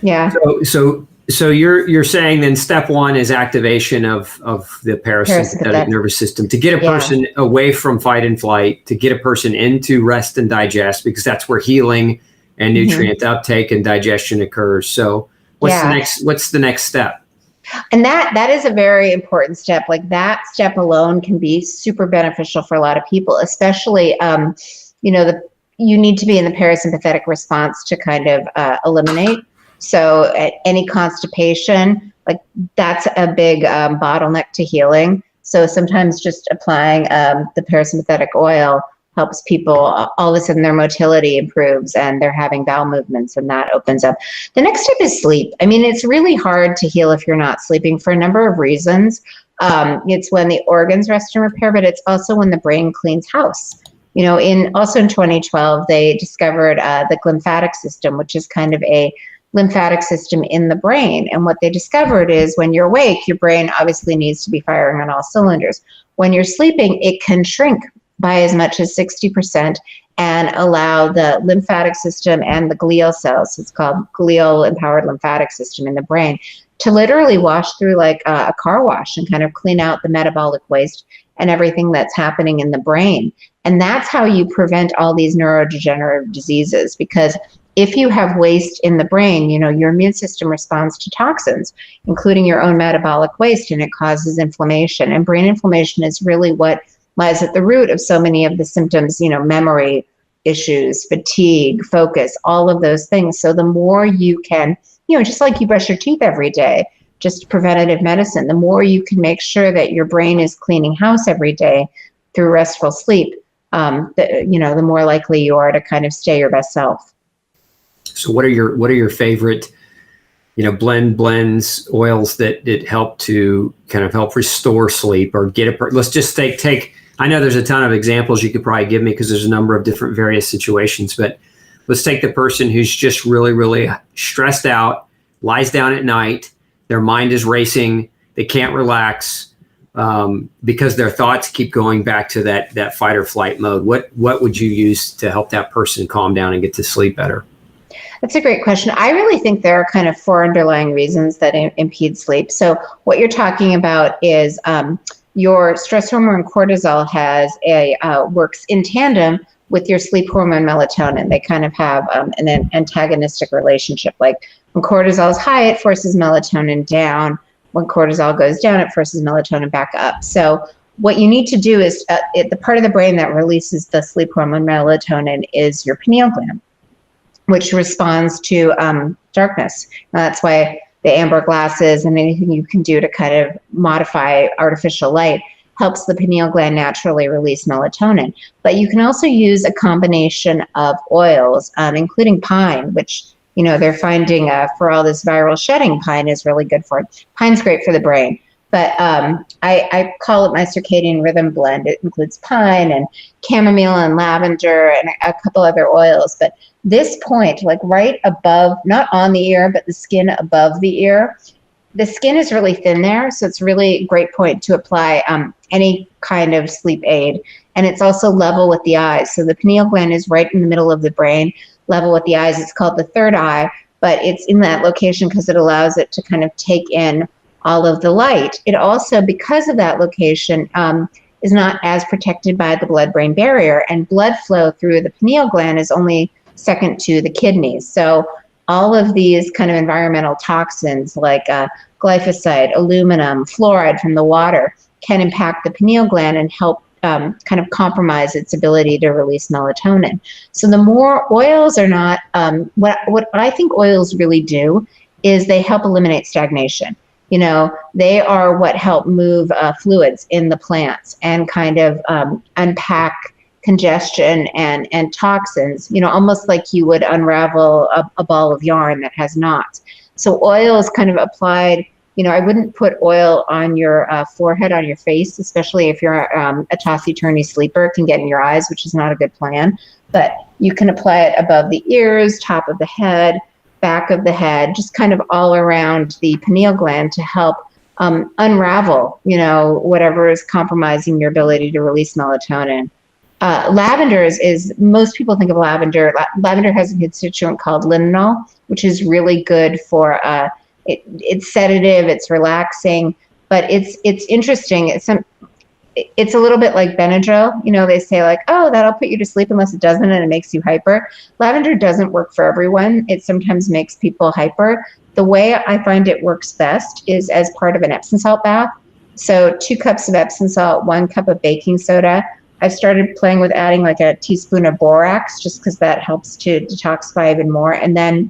Yeah. So you're saying then step one is activation of the parasympathetic nervous system to get a person away from fight and flight, to get a person into rest and digest, because that's where healing and nutrient uptake and digestion occurs. So what's the next step? And that is a very important step. Like that step alone can be super beneficial for a lot of people, especially, you need to be in the parasympathetic response to kind of eliminate. So any constipation, like that's a big bottleneck to healing. So sometimes just applying the parasympathetic oil helps people, all of a sudden their motility improves and they're having bowel movements, and that opens up. The next step is sleep. I mean, it's really hard to heal if you're not sleeping for a number of reasons. It's when the organs rest and repair, but it's also when the brain cleans house. In 2012, they discovered the glymphatic system, which is kind of a lymphatic system in the brain. And what they discovered is when you're awake, your brain obviously needs to be firing on all cylinders. When you're sleeping, it can shrink by as much as 60% and allow the lymphatic system and the glial cells, it's called glial empowered lymphatic system in the brain, to literally wash through like a car wash and kind of clean out the metabolic waste and everything that's happening in the brain. And that's how you prevent all these neurodegenerative diseases, because if you have waste in the brain, your immune system responds to toxins, including your own metabolic waste, and it causes inflammation. And brain inflammation is really what lies at the root of so many of the symptoms, memory issues, fatigue, focus, all of those things. So the more you can, just like you brush your teeth every day, just preventative medicine, the more you can make sure that your brain is cleaning house every day through restful sleep, the more likely you are to kind of stay your best self. So what are your favorite, blends, oils that help to kind of help restore sleep or get let's just take, I know there's a ton of examples you could probably give me because there's a number of different various situations, but let's take the person who's just really, really stressed out, lies down at night, their mind is racing, they can't relax because their thoughts keep going back to that fight or flight mode. What would you use to help that person calm down and get to sleep better? That's a great question. I really think there are kind of 4 underlying reasons that impede sleep. So what you're talking about is your stress hormone cortisol works in tandem with your sleep hormone melatonin. They kind of have an antagonistic relationship. Like when cortisol is high, it forces melatonin down. When cortisol goes down, it forces melatonin back up. So what you need to do is the part of the brain that releases the sleep hormone melatonin is your pineal gland, which responds to darkness. Now, that's why the amber glasses and anything you can do to kind of modify artificial light helps the pineal gland naturally release melatonin. But you can also use a combination of oils, including pine, which, they're finding for all this viral shedding, pine is really good for it. Pine's great for the brain. But I call it my circadian rhythm blend. It includes pine and chamomile and lavender and a couple other oils. But this point, like right above, not on the ear, but the skin above the ear, the skin is really thin there. So it's really a great point to apply any kind of sleep aid. And it's also level with the eyes. So the pineal gland is right in the middle of the brain, level with the eyes. It's called the third eye, but it's in that location because it allows it to kind of take in all of the light. It also, because of that location, is not as protected by the blood-brain barrier, and blood flow through the pineal gland is only second to the kidneys. So all of these kind of environmental toxins like glyphosate, aluminum, fluoride from the water can impact the pineal gland and help kind of compromise its ability to release melatonin. So the more oils are not, what I think oils really do is they help eliminate stagnation. They are what help move fluids in the plants and kind of unpack congestion and toxins, almost like you would unravel a ball of yarn that has knots. So oil is kind of applied, I wouldn't put oil on your forehead, on your face, especially if you're a tossy-turny sleeper. It can get in your eyes, which is not a good plan. But you can apply it above the ears, top of the head, back of the head, just kind of all around the pineal gland to help unravel, whatever is compromising your ability to release melatonin. Lavender is most people think of lavender. Lavender has a constituent called linalool, which is really good for it's sedative, it's relaxing, but it's interesting. It's a little bit like Benadryl. They say like, oh, that'll put you to sleep unless it doesn't, and it makes you hyper. Lavender doesn't work for everyone. It sometimes makes people hyper. The way I find it works best is as part of an Epsom salt bath. So 2 cups of Epsom salt, 1 cup of baking soda. I've started playing with adding like a teaspoon of borax just because that helps to detoxify even more. And then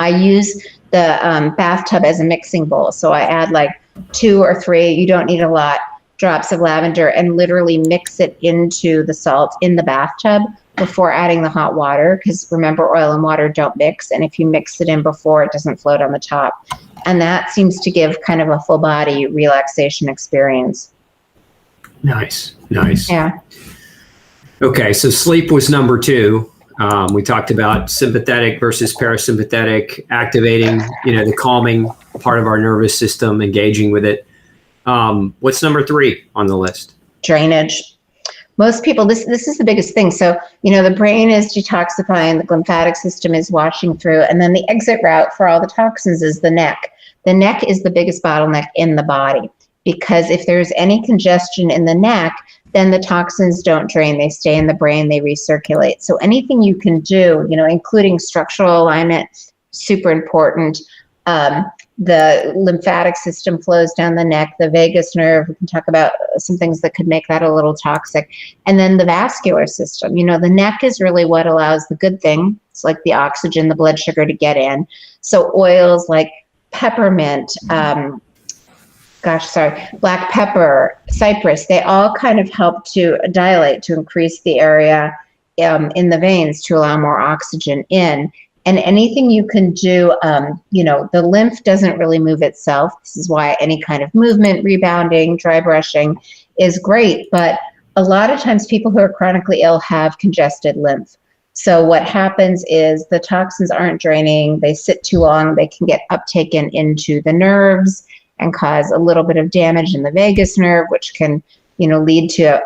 I use the bathtub as a mixing bowl. So I add like 2 or 3, you don't need a lot, drops of lavender, and literally mix it into the salt in the bathtub before adding the hot water, because remember, oil and water don't mix, and if you mix it in before, it doesn't float on the top. And that seems to give kind of a full body relaxation experience. Nice. Yeah. Okay, so sleep was number 2. We talked about sympathetic versus parasympathetic, activating, the calming part of our nervous system, engaging with it. What's number 3 on the list? Drainage. Most people, this is the biggest thing. So, the brain is detoxifying, the lymphatic system is washing through, and then the exit route for all the toxins is the neck. The neck is the biggest bottleneck in the body, because if there's any congestion in the neck, then the toxins don't drain. They stay in the brain, they recirculate. So anything you can do, including structural alignment, super important. The lymphatic system flows down the neck, the vagus nerve. We can talk about some things that could make that a little toxic. And then the vascular system. The neck is really what allows the good thing. It's like the oxygen, the blood sugar to get in. So oils like peppermint, black pepper, cypress, they all kind of help to dilate, to increase the area in the veins to allow more oxygen in. And anything you can do, the lymph doesn't really move itself. This is why any kind of movement, rebounding, dry brushing is great. But a lot of times people who are chronically ill have congested lymph. So what happens is the toxins aren't draining. They sit too long. They can get uptaken into the nerves and cause a little bit of damage in the vagus nerve, which can, lead to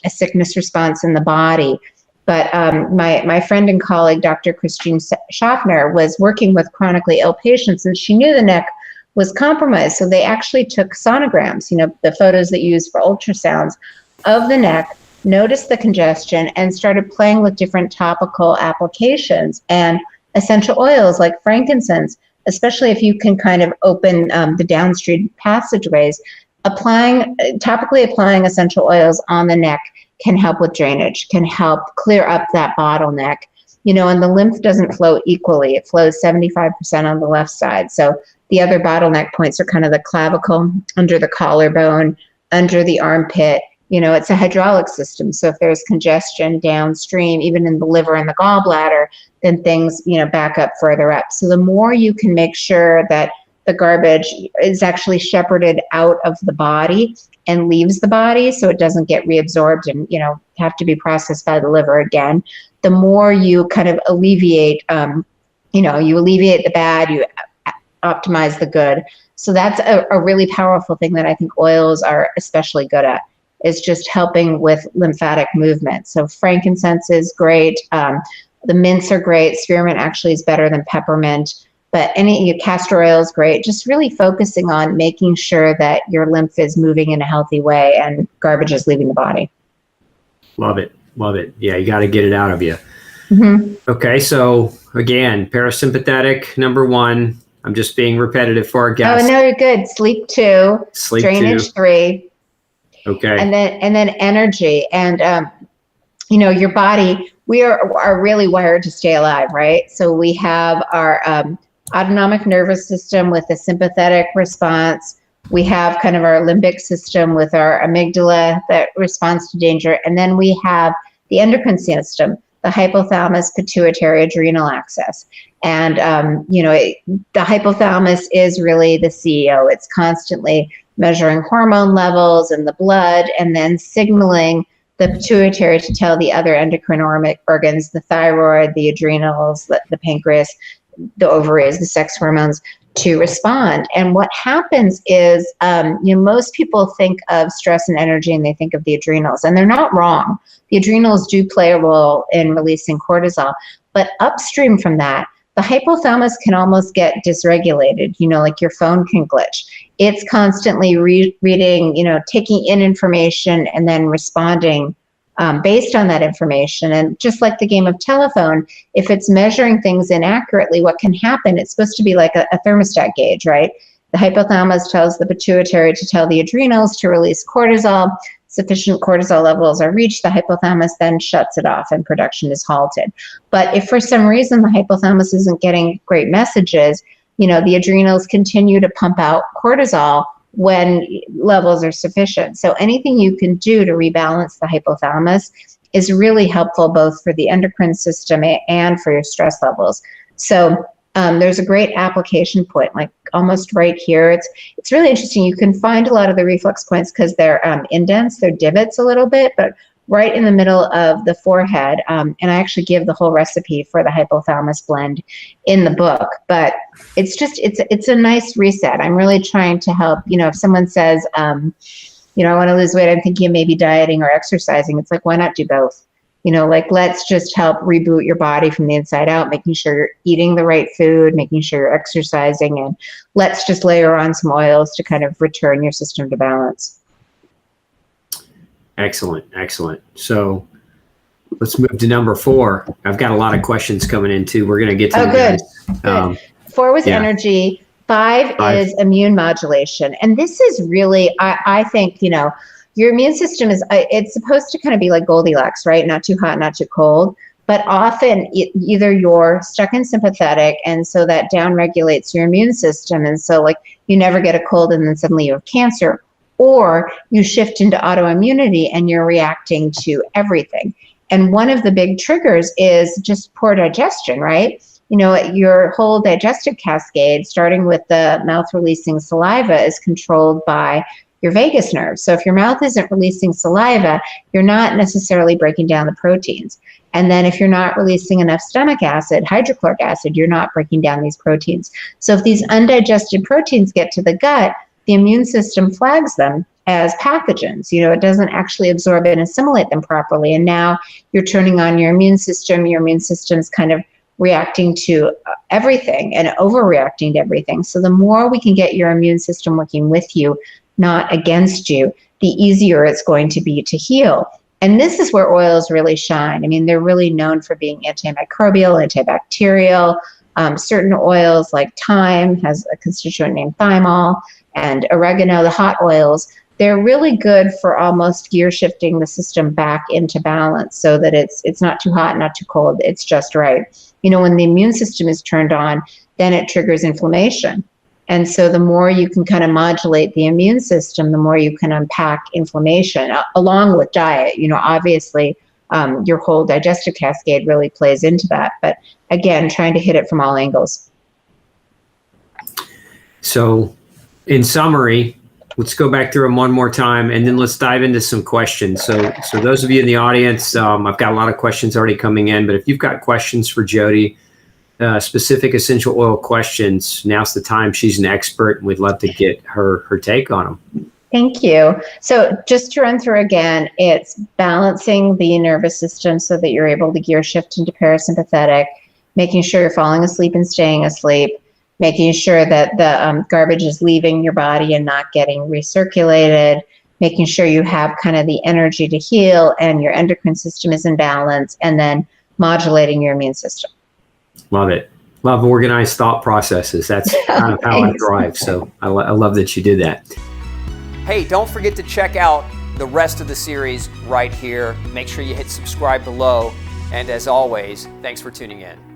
a sickness response in the body. But my friend and colleague, Dr. Christine Schaffner, was working with chronically ill patients, and she knew the neck was compromised. So they actually took sonograms, the photos that you use for ultrasounds of the neck, noticed the congestion, and started playing with different topical applications and essential oils like frankincense, especially if you can kind of open the downstream passageways. Topically applying essential oils on the neck can help with drainage, can help clear up that bottleneck, and the lymph doesn't flow equally. It flows 75% on the left side. So the other bottleneck points are kind of the clavicle, under the collarbone, under the armpit. It's a hydraulic system. So if there's congestion downstream, even in the liver and the gallbladder, then things, back up further up. So the more you can make sure that the garbage is actually shepherded out of the body and leaves the body, so it doesn't get reabsorbed and, have to be processed by the liver again, the more you kind of alleviate, you alleviate the bad, you optimize the good. So that's a really powerful thing that I think oils are especially good at, is just helping with lymphatic movement. So frankincense is great. The mints are great. Spearmint actually is better than peppermint. But castor oil is great. Just really focusing on making sure that your lymph is moving in a healthy way and garbage is leaving the body. Love it. Yeah, you got to get it out of you. Mm-hmm. Okay, so again, parasympathetic, number 1. I'm just being repetitive for our guests. Oh, no, you're good. Sleep 2. Sleep drainage 2. 3. Okay. And then energy. And, your body, we are really wired to stay alive, right? So we have our autonomic nervous system with the sympathetic response. We have kind of our limbic system with our amygdala that responds to danger. And then we have the endocrine system, the hypothalamus, pituitary, adrenal axis. And, the hypothalamus is really the CEO. It's constantly measuring hormone levels in the blood and then signaling the pituitary to tell the other endocrine organs, the thyroid, the adrenals, the pancreas, the ovaries, the sex hormones, to respond. And what happens is, most people think of stress and energy and they think of the adrenals, and they're not wrong. The adrenals do play a role in releasing cortisol, but upstream from that, the hypothalamus can almost get dysregulated, like your phone can glitch. It's constantly reading, taking in information and then responding based on that information. And just like the game of telephone, if it's measuring things inaccurately, what can happen? It's supposed to be like a thermostat gauge, right? The hypothalamus tells the pituitary to tell the adrenals to release cortisol. Sufficient cortisol levels are reached, the hypothalamus then shuts it off and production is halted. But if for some reason the hypothalamus isn't getting great messages, the adrenals continue to pump out cortisol when levels are sufficient. So anything you can do to rebalance the hypothalamus is really helpful both for the endocrine system and for your stress levels. So there's a great application point, like almost right here. It's really interesting. You can find a lot of the reflex points because they're indents, they're divots a little bit, but right in the middle of the forehead. And I actually give the whole recipe for the hypothalamus blend in the book. But it's a nice reset. I'm really trying to help. If someone says, I want to lose weight, I'm thinking of maybe dieting or exercising. It's like, why not do both? Let's just help reboot your body from the inside out, making sure you're eating the right food, making sure you're exercising, and let's just layer on some oils to kind of return your system to balance. Excellent. So let's move to number 4. I've got a lot of questions coming in too. We're going to get to good. 4 was energy. 5 is immune modulation. And this is really, I think, your immune system it's supposed to kind of be like Goldilocks, right? Not too hot, not too cold. But often either you're stuck in sympathetic, and so that downregulates your immune system. And so you never get a cold and then suddenly you have cancer. Or you shift into autoimmunity and you're reacting to everything. And one of the big triggers is just poor digestion, right? Your whole digestive cascade, starting with the mouth releasing saliva, is controlled by your vagus nerve. So if your mouth isn't releasing saliva, you're not necessarily breaking down the proteins. And then if you're not releasing enough stomach acid, hydrochloric acid, you're not breaking down these proteins. So if these undigested proteins get to the gut, the immune system flags them as pathogens. It doesn't actually absorb and assimilate them properly. And now you're turning on your immune system. Your immune system's kind of reacting to everything and overreacting to everything. So the more we can get your immune system working with you, not against you, the easier it's going to be to heal. And this is where oils really shine. I mean, they're really known for being antimicrobial, antibacterial. Certain oils like thyme has a constituent named thymol, and oregano, the hot oils, they're really good for almost gear shifting the system back into balance so that it's not too hot, not too cold, it's just right. When the immune system is turned on, then it triggers inflammation. And so the more you can kind of modulate the immune system, the more you can unpack inflammation along with diet. Obviously, your whole digestive cascade really plays into that. But again, trying to hit it from all angles. So in summary, let's go back through them one more time, and then let's dive into some questions. So those of you in the audience, I've got a lot of questions already coming in, but if you've got questions for Jody, specific essential oil questions, now's the time. She's an expert, and we'd love to get her take on them. Thank you. So just to run through again, it's balancing the nervous system so that you're able to gear shift into parasympathetic, making sure you're falling asleep and staying asleep, making sure that the garbage is leaving your body and not getting recirculated, making sure you have kind of the energy to heal and your endocrine system is in balance, and then modulating your immune system. Love it. Love organized thought processes. That's kind of how I thrive. So I love that you did that. Hey, don't forget to check out the rest of the series right here. Make sure you hit subscribe below. And as always, thanks for tuning in.